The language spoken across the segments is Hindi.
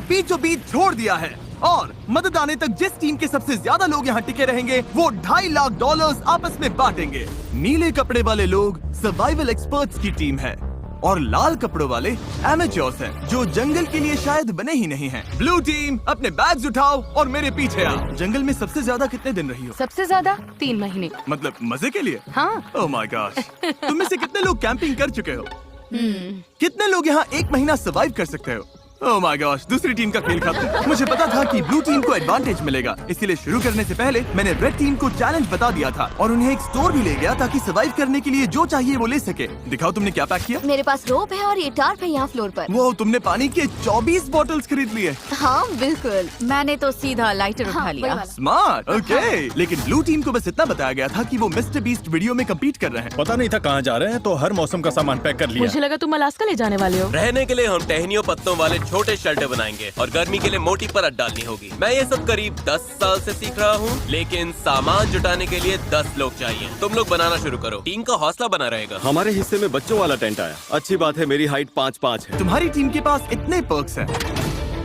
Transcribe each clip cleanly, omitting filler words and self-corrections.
बीचों बीच छोड़ दिया है और मदद आने तक जिस टीम के सबसे ज्यादा लोग यहाँ टिके रहेंगे वो $2.5 लाख आपस में बांटेंगे। नीले कपड़े वाले लोग सर्वाइवल एक्सपर्ट्स की टीम है और लाल कपड़ों वाले एमेच्योर्स हैं जो जंगल के लिए शायद बने ही नहीं हैं। ब्लू टीम अपने बैग्स उठाओ और मेरे पीछे आओ। जंगल में सबसे ज्यादा कितने दिन रही हो? सबसे ज्यादा 3 महीने। मतलब मजे के लिए? हाँ। Oh my gosh. तुम में से कितने लोग कैंपिंग कर चुके हो? कितने लोग यहाँ 1 महीना सर्वाइव कर सकते हो? ओह माय गॉश, दूसरी टीम का खेल खत्म। मुझे पता था कि ब्लू टीम को एडवांटेज मिलेगा, इसलिए शुरू करने से पहले मैंने रेड टीम को चैलेंज बता दिया था और उन्हें एक स्टोर भी ले गया ताकि सर्वाइव करने के लिए जो चाहिए वो ले सके। दिखाओ तुमने क्या पैक किया? मेरे पास रोप है और ये टार्प है यहाँ फ्लोर पर। वो तुमने पानी के 24 बॉटल्स खरीद लिए। हाँ बिल्कुल। मैंने तो सीधा लाइटर उठा वही लिया। वाला। Smart, okay. लेकिन ब्लू टीम को बस इतना बताया गया था कि वो मिस्टर बीस्ट वीडियो में कम्पीट कर रहे हैं। पता नहीं था कहाँ जा रहे हैं, तो हर मौसम का सामान पैक कर लिया। मुझे लगा तुम अलास्का ले जाने वाले हो। रहने के लिए हम टहनियों पत्तों वाले छोटे शेल्टर बनाएंगे और गर्मी के लिए मोटी परत डालनी होगी। मैं ये सब करीब 10 साल से सीख रहा हूँ, लेकिन सामान जुटाने के लिए 10 लोग चाहिए। तुम लोग बनाना शुरू करो, टीम का हौसला बना रहेगा। हमारे हिस्से में बच्चों वाला टेंट आया। अच्छी बात है, मेरी हाइट 5'5" है। तुम्हारी टीम के पास इतने पर्क्स हैं,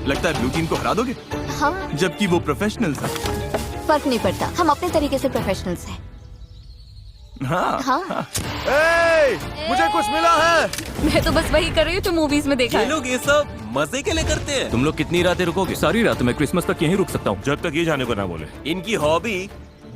लगता है ब्लू टीम को हरा दोगे? हाँ, जबकि वो प्रोफेशनल्स हैं। फर्क नहीं पड़ता, हम अपने तरीके से प्रोफेशनल्स हैं। हाँ। हाँ। मुझे कुछ मिला है। मैं तो बस वही कर रही हूँ जो मूवीज में देखा ये है। लोग ये सब मजे के लिए करते हैं। तुम लोग कितनी रातें रुकोगे? सारी रात। मैं क्रिसमस तक यहीं रुक सकता हूँ, जब तक ये जाने को ना बोले। इनकी हॉबी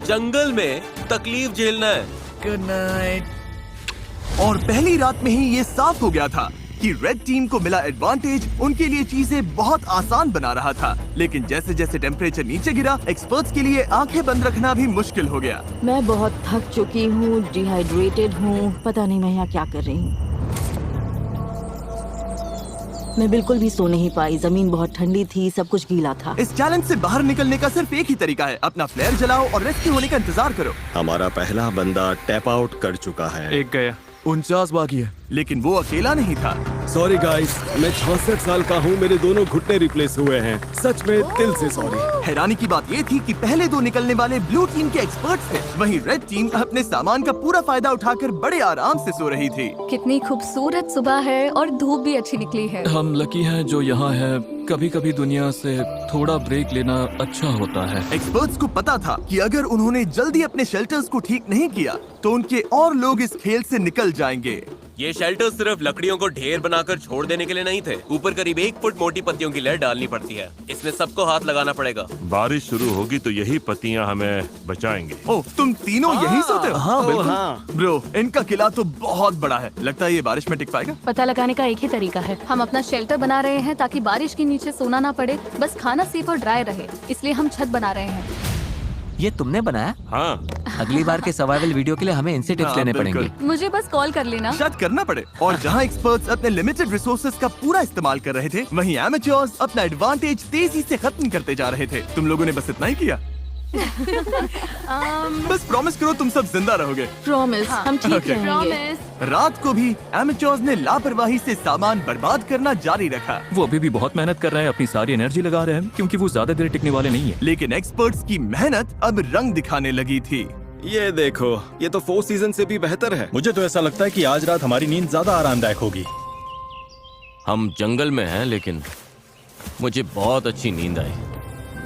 जंगल में तकलीफ झेलना है। Good night. और पहली रात में ही ये साफ हो गया था कि रेड टीम को मिला एडवांटेज उनके लिए चीजें बहुत आसान बना रहा था। लेकिन जैसे जैसे टेम्परेचर नीचे गिरा, एक्सपर्ट्स के लिए आंखें बंद रखना भी मुश्किल हो गया। मैं बहुत थक चुकी हूँ, डिहाइड्रेटेड हूँ, पता नहीं मैं यहाँ क्या कर रही हूँ। मैं बिल्कुल भी सो नहीं पाई, जमीन बहुत ठंडी थी, सब कुछ गीला था। इस चैलेंज से बाहर निकलने का सिर्फ एक ही तरीका है, अपना फ्लेयर जलाओ और रेस्क्यू होने का इंतजार करो। हमारा पहला बंदा टैप आउट कर चुका है। एक गया। 49 बाकी है, लेकिन वो अकेला नहीं था। सॉरी गाइस, मैं 66 साल का हूँ, मेरे दोनों घुटने रिप्लेस हुए हैं। सच में दिल से सॉरी। हैरानी की बात ये थी कि पहले 2 निकलने वाले ब्लू टीम के एक्सपर्ट्स थे, वहीं रेड टीम अपने सामान का पूरा फायदा उठाकर बड़े आराम से सो रही थी। कितनी खूबसूरत सुबह है और धूप भी अच्छी निकली है। हम लकी हैं जो यहाँ है। कभी कभी दुनिया से थोड़ा ब्रेक लेना अच्छा होता है। एक्सपर्ट्स को पता था कि अगर उन्होंने जल्दी अपने शेल्टर्स को ठीक नहीं किया तो उनके और लोग इस खेल से निकल जाएंगे। ये शेल्टर सिर्फ लकड़ियों को ढेर बनाकर छोड़ देने के लिए नहीं थे। ऊपर करीब 1 फुट मोटी पत्तियों की लेयर डालनी पड़ती है। इसमें सबको हाथ लगाना पड़ेगा। बारिश शुरू होगी तो यही पत्तियां हमें बचाएंगे। ओह, तुम तीनों यहीं सोते हो? हाँ बिल्कुल। ब्रो, इनका किला तो बहुत बड़ा है, लगता है ये बारिश में टिक पाएगा। पता लगाने का एक ही तरीका है, हम अपना शेल्टर बना रहे हैं ताकि बारिश के नीचे सोना ना पड़े, बस खाना सेफ और ड्राई रहे, इसलिए हम छत बना रहे हैं। ये तुमने बनाया? हाँ, अगली बार के सर्वाइवल वीडियो के लिए हमें इनसे टिप्स हाँ, लेने बिल्कुल। पड़ेंगे। मुझे बस कॉल कर लेना। शायद करना पड़े। और जहाँ एक्सपर्ट्स अपने लिमिटेड रिसोर्सेज का पूरा इस्तेमाल कर रहे थे, वहीं एमेच्योर्स अपना एडवांटेज तेजी से खत्म करते जा रहे थे। तुम लोगों ने बस इतना ही किया। बस प्रॉमिस करो तुम सब जिंदा रहोगे। प्रॉमिस, हम ठीक Okay. रहेंगे। रात को भी एमेच्योर्स ने लापरवाही से सामान बर्बाद करना जारी रखा, वो अभी भी बहुत मेहनत कर रहे हैं, अपनी सारी एनर्जी लगा रहे हैं, क्योंकि वो ज्यादा देर टिकने वाले नहीं है। लेकिन एक्सपर्ट्स की मेहनत अब रंग दिखाने लगी थी। ये देखो, ये तो 4 सीजन से भी बेहतर है। मुझे तो ऐसा लगता है कि आज रात हमारी नींद ज्यादा आरामदायक होगी। हम जंगल में हैं, लेकिन मुझे बहुत अच्छी नींद आई।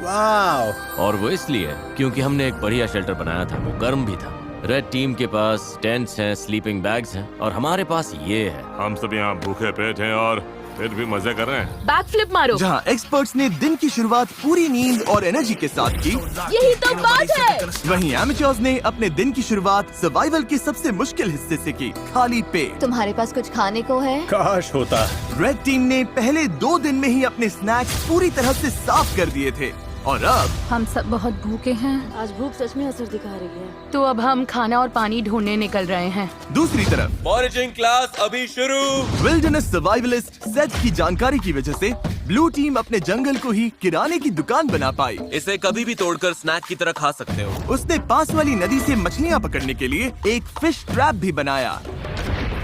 वाह। और वो इसलिए क्योंकि हमने एक बढ़िया शेल्टर बनाया था, वो गर्म भी था। रेड टीम के पास टेंट्स हैं, स्लीपिंग बैग्स हैं और हमारे पास ये है। हम सब यहाँ भूखे पेट हैं और फिर भी मजे कर रहे हैं। बैक फ्लिप मारो। जहाँ एक्सपर्ट्स ने दिन की शुरुआत पूरी नींद और एनर्जी के साथ की, यही तो बात है। वहीं एमेच्योर्स ने अपने दिन की शुरुआत सर्वाइवल के सबसे मुश्किल हिस्से से की, खाली पेट। तुम्हारे पास कुछ खाने को है? काश होता। रेड टीम ने पहले 2 दिन में ही अपने स्नैक्स पूरी तरह से साफ कर दिए थे और अब हम सब बहुत भूखे हैं। आज भूख सच में असर दिखा रही है। तो अब हम खाना और पानी ढूंढने निकल रहे हैं। दूसरी तरफ फॉरेजिंग क्लास अभी शुरू। विल्डरनेस सर्वाइवलिस्ट सेथ की जानकारी की वजह से ब्लू टीम अपने जंगल को ही किराने की दुकान बना पाई। इसे कभी भी तोड़कर स्नैक की तरह खा सकते हो। उसने पास वाली नदी से मछलियाँ पकड़ने के लिए एक फिश ट्रैप भी बनाया।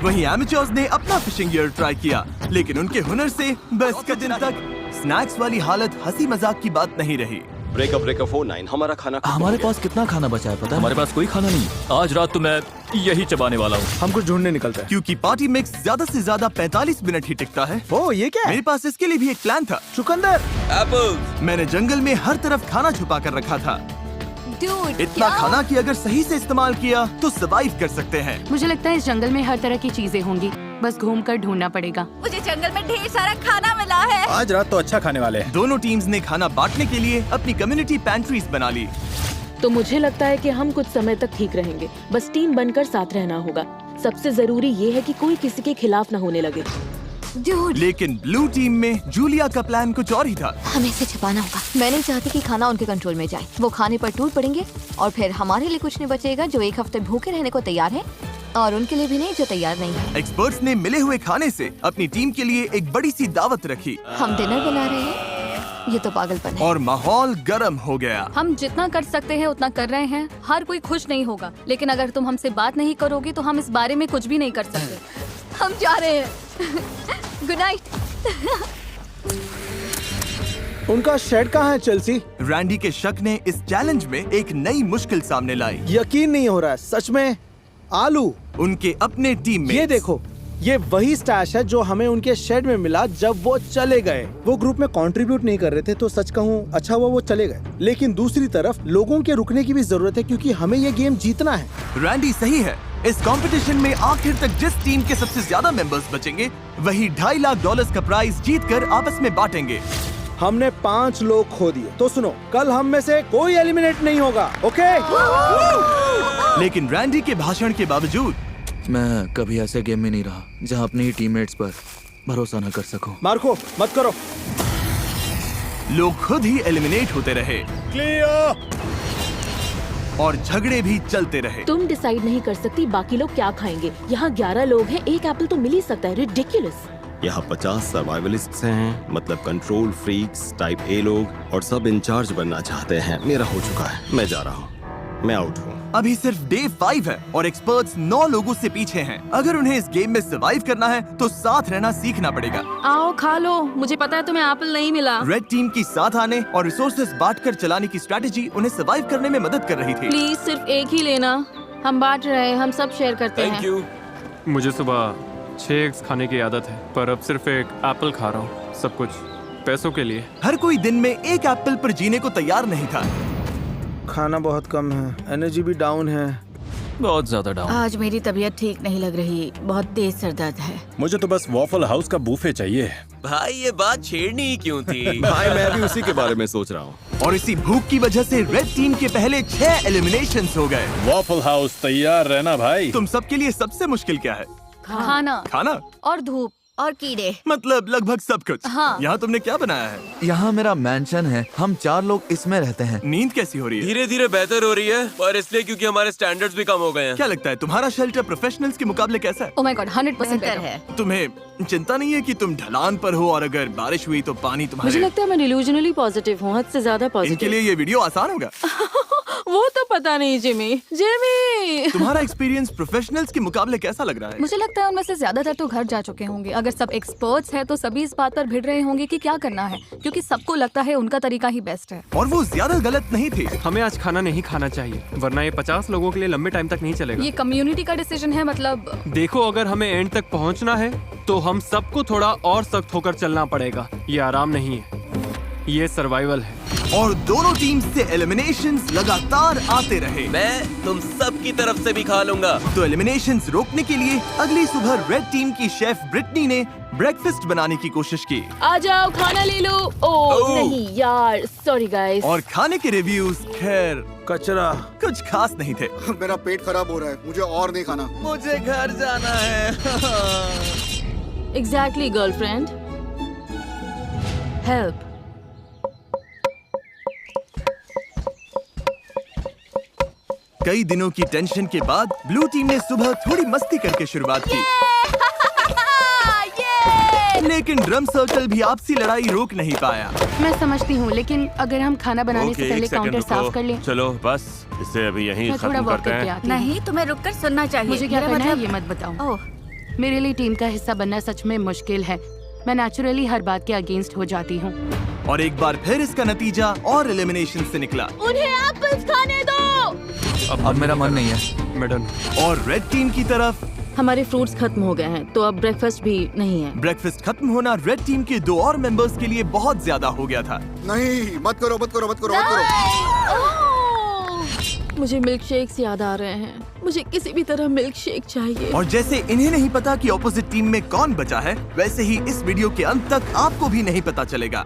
वहीं एमेच्योर्स ने अपना फिशिंग गियर ट्राई किया, लेकिन उनके हुनर से बस का दिन तक स्नैक्स वाली हालत हंसी मजाक की बात नहीं रही। ब्रेकअप 49 हमारा खाना हमारे पास कितना खाना बचा है पता है? हमारे पास कोई खाना नहीं है। आज रात तो मैं यही चबाने वाला हूँ। हम कुछ ढूंढने निकलते हैं क्योंकि पार्टी मिक्स ज्यादा से ज्यादा 45 मिनट ही टिकता है। ओ ये क्या मेरे पास इसके लिए भी एक प्लान था। चुकंदर। एप्पल। मैंने जंगल में हर तरफ खाना छुपा कर रखा था, Dude, इतना क्या? खाना कि अगर सही से इस्तेमाल किया तो सर्वाइव कर सकते हैं। मुझे लगता है इस जंगल में हर तरह की चीजें होंगी, बस घूम कर ढूंढना पड़ेगा। मुझे जंगल में ढेर सारा खाना मिला है। आज रात तो अच्छा खाने वाले हैं। दोनों टीम्स ने खाना बांटने के लिए अपनी कम्युनिटी पैंट्रीज बना ली। तो मुझे लगता है कि हम कुछ समय तक ठीक रहेंगे, बस टीम बनकर साथ रहना होगा। सबसे जरूरी ये है कि कोई किसी के खिलाफ न होने लगे। Dude, लेकिन ब्लू टीम में जूलिया का प्लान कुछ और ही था। हमें इसे छिपाना होगा। मैं नहीं चाहती कि खाना उनके कंट्रोल में जाए। वो खाने पर टूट पड़ेंगे और फिर हमारे लिए कुछ नहीं बचेगा जो एक हफ्ते भूखे रहने को तैयार है, और उनके लिए भी नहीं जो तैयार नहीं है। एक्सपर्ट्स ने मिले हुए खाने से अपनी टीम के लिए एक बड़ी सी दावत रखी हम डिनर बना रहे हैं, ये तो पागलपन है। और माहौल गर्म हो गया। हम जितना कर सकते हैं उतना कर रहे हैं। हर कोई खुश नहीं होगा, लेकिन अगर तुम हमसे बात नहीं करोगे तो हम इस बारे में कुछ भी नहीं कर सकते। हम जा रहे हैं। Good night. उनका शेड कहाँ है चेल्सी? रैंडी के शक ने इस चैलेंज में एक नई मुश्किल सामने लाई। यकीन नहीं हो रहा है, सच में। आलू। उनके अपने टीम में ये देखो, ये वही स्टैश है जो हमें उनके शेड में मिला जब वो चले गए। वो ग्रुप में कंट्रीब्यूट नहीं कर रहे थे, तो सच कहूँ अच्छा हुआ वो चले गए। लेकिन दूसरी तरफ लोगों के रुकने की भी जरूरत है, क्योंकि हमें ये गेम जीतना है। रैंडी सही है। इस कंपटीशन में आखिर तक जिस टीम के सबसे ज्यादा मेंबर्स बचेंगे वही $2.5 लाख का प्राइज जीतकर आपस में बांटेंगे। हमने 5 लोग खो दिए, तो सुनो, कल हम में से कोई एलिमिनेट नहीं होगा, ओके? लेकिन रैंडी के भाषण के बावजूद मैं कभी ऐसे गेम में नहीं रहा जहाँ अपने ही टीममेट्स पर भरोसा न कर सकूं। मार्को मत करो। लोग खुद ही एलिमिनेट होते रहे और झगड़े भी चलते रहे। तुम डिसाइड नहीं कर सकती बाकी लोग क्या खाएंगे। यहाँ 11 लोग हैं, एक एप्पल तो मिल ही सकता है। रिडिकुलस। यहाँ 50 सर्वाइवलिस्ट्स हैं, मतलब कंट्रोल फ्रीक्स टाइप ए लोग, और सब इंचार्ज बनना चाहते हैं। मेरा हो चुका है, मैं जा रहा हूँ, मैं आउट हूँ। अभी सिर्फ डे 5 है और एक्सपर्ट्स 9 लोगों से पीछे हैं। अगर उन्हें इस गेम में सर्वाइव करना है तो साथ रहना सीखना पड़ेगा। आओ खा लो, मुझे पता है तुम्हें एप्पल नहीं मिला। रेड टीम की साथ आने और रिसोर्सेज बांटकर चलाने की स्ट्रेटेजी उन्हें सर्वाइव करने में मदद कर रही थी। प्लीज सिर्फ एक ही लेना, हम बांट रहे हैं, हम सब शेयर करते हैं। Thank you. मुझे सुबह 6 एग्स खाने की आदत है, पर अब सिर्फ एक एप्पल खा रहा हूँ, सब कुछ पैसों के लिए। हर कोई दिन में एक एप्पल पर जीने को तैयार नहीं था। खाना बहुत कम है, एनर्जी भी डाउन है। बहुत ज्यादा डाउन। आज मेरी तबीयत ठीक नहीं लग रही, बहुत तेज सर दर्द है। मुझे तो बस वॉफल हाउस का बूफे चाहिए। भाई ये बात छेड़नी ही क्यों थी? भाई मैं भी उसी के बारे में सोच रहा हूँ। और इसी भूख की वजह से रेड टीम के पहले 6 एलिमिनेशंस हो गए। वॉफल हाउस तैयार रहना भाई। तुम सबके लिए सबसे मुश्किल क्या है? खाना खाना और धूप और कीड़े। मतलब लगभग सब कुछ। हाँ। यहाँ तुमने क्या बनाया है? यहाँ मेरा मैंशन है, हम 4 लोग इसमें रहते हैं। नींद कैसी हो रही है? धीरे धीरे बेहतर हो रही है, पर इसलिए क्योंकि हमारे स्टैंडर्ड्स भी कम हो गए हैं। क्या लगता है तुम्हारा शेल्टर प्रोफेशनल्स के मुकाबले कैसा है? ओह माय गॉड 100% बेहतर बेटर है। तुम्हें चिंता नहीं है कि तुम ढलान पर हो और अगर बारिश हुई तो पानी मुझे तुम्हारे? लगता है मैं डिल्यूजनली पॉजिटिव हूँ, हद से ज्यादा इनके पॉजिटिव। लिए ये वीडियो आसान होगा। वो तो पता नहीं जिमी। तुम्हारा एक्सपीरियंस प्रोफेशनल्स के मुकाबले कैसा लग रहा है? मुझे लगता है उनमें से ज्यादातर तो घर जा चुके होंगे। अगर सब एक्सपर्ट्स हैं तो सभी इस बात पर भिड़ रहे होंगे कि क्या करना है, क्योंकि सबको लगता है उनका तरीका ही बेस्ट है। और वो ज्यादा गलत नहीं थे। हमें आज खाना नहीं खाना चाहिए, वरना ये 50 लोगों के लिए लंबे टाइम तक नहीं चलेगा। ये कम्युनिटी का डिसीजन है, मतलब देखो, अगर हमें एंड तक पहुंचना है तो हम सबको थोड़ा और सख्त होकर चलना पड़ेगा। ये आराम नहीं है, ये सर्वाइवल है। और दोनों टीम से एलिमिनेशंस लगातार आते रहे। मैं तुम सब की तरफ से भी खा लूंगा। तो एलिमिनेशंस रोकने के लिए अगली सुबह रेड टीम की शेफ ब्रिटनी ने ब्रेकफास्ट बनाने की कोशिश की। आ जाओ खाना ले लो। ओह नहीं यार, सॉरी गाइस। और खाने के रिव्यूज खैर कचरा, कुछ खास नहीं थे। मेरा पेट खराब हो रहा है, मुझे और नहीं खाना। मुझे घर जाना है। Exactly girlfriend, help. कई दिनों की टेंशन के बाद ब्लू टीम ने सुबह थोड़ी मस्ती करके शुरुआत की। लेकिन ड्रम सर्कल भी आपसी लड़ाई रोक नहीं पाया। मैं समझती हूँ, लेकिन अगर हम खाना बनाने से पहले काउंटर साफ कर लें। चलो बस इसे अभी यहीं मैं थोड़ा खत्म वॉक करते करके हैं। आती हूँ। नहीं, तुम्हें रुककर सुनना चाहिए। मुझे क्या मेरा करना है मतलब- ये मत बताओ। ओह, मेरे लिए टीम का हिस्सा बनना सच में मुश्किल है। मैं नेचुरली हर बात के अगेंस्ट हो जाती हूँ। और एक बार फिर इसका नतीजा और एलिमिनेशन से निकला। उन्हें एप्पल्स खाने दो। अब मेरा मन नहीं है। मैडम, और रेड टीम की तरफ हमारे फ्रूट्स खत्म हो गए हैं, तो अब ब्रेकफास्ट भी नहीं है। ब्रेकफास्ट खत्म होना रेड टीम के 2 और मेंबर्स के लिए बहुत ज्यादा हो गया था। नहीं, मत करो मत करो मत करो मत करो। मुझे मिल्क शेक्स याद आ रहे हैं। मुझे किसी भी तरह मिल्क शेक चाहिए। और जैसे इन्हें नहीं पता कि ऑपोजिट टीम में कौन बचा है, वैसे ही इस वीडियो के अंत तक आपको भी नहीं पता चलेगा।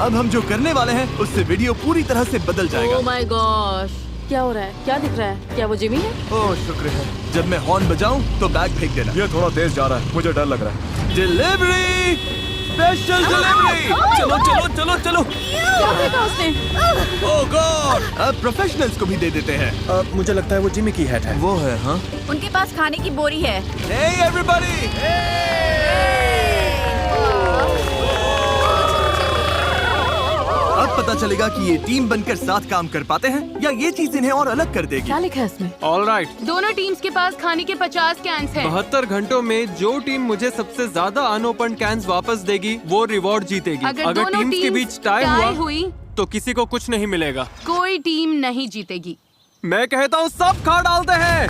अब हम जो करने वाले हैं उससे वीडियो पूरी तरह से बदल जाएगा। ओह माय गॉश, क्या हो रहा है? क्या दिख रहा है? क्या वो जिमी है? ओह शुक्र है। जब मैं हॉर्न बजाऊं तो बैग फेंक देना। ये थोड़ा तेज जा रहा है, मुझे डर लग रहा है। Delivery, special delivery. चलो चलो चलो चलो। क्या फेंका उसने? ओह गॉड, अब प्रोफेशनल्स को भी दे देते हैं। मुझे लगता है वो जिमी की हैट है। वो है, हाँ। उनके पास खाने की बोरी है। Hey everybody! अब पता चलेगा कि ये टीम बनकर साथ काम कर पाते हैं या ये चीज इन्हें और अलग कर देगी। क्या लिखा है इसमें? All right. दोनों टीम्स के पास खाने के 50 कैंस हैं। 72 घंटों में जो टीम मुझे सबसे ज्यादा अनओपन कैंस वापस देगी वो रिवॉर्ड जीतेगी। अगर दोनों टीम्स के टीम्स बीच टाई टाई हुआ हुई तो किसी को कुछ नहीं मिलेगा। कोई टीम नहीं जीतेगी। मैं कहता हूँ सब खा डालते हैं।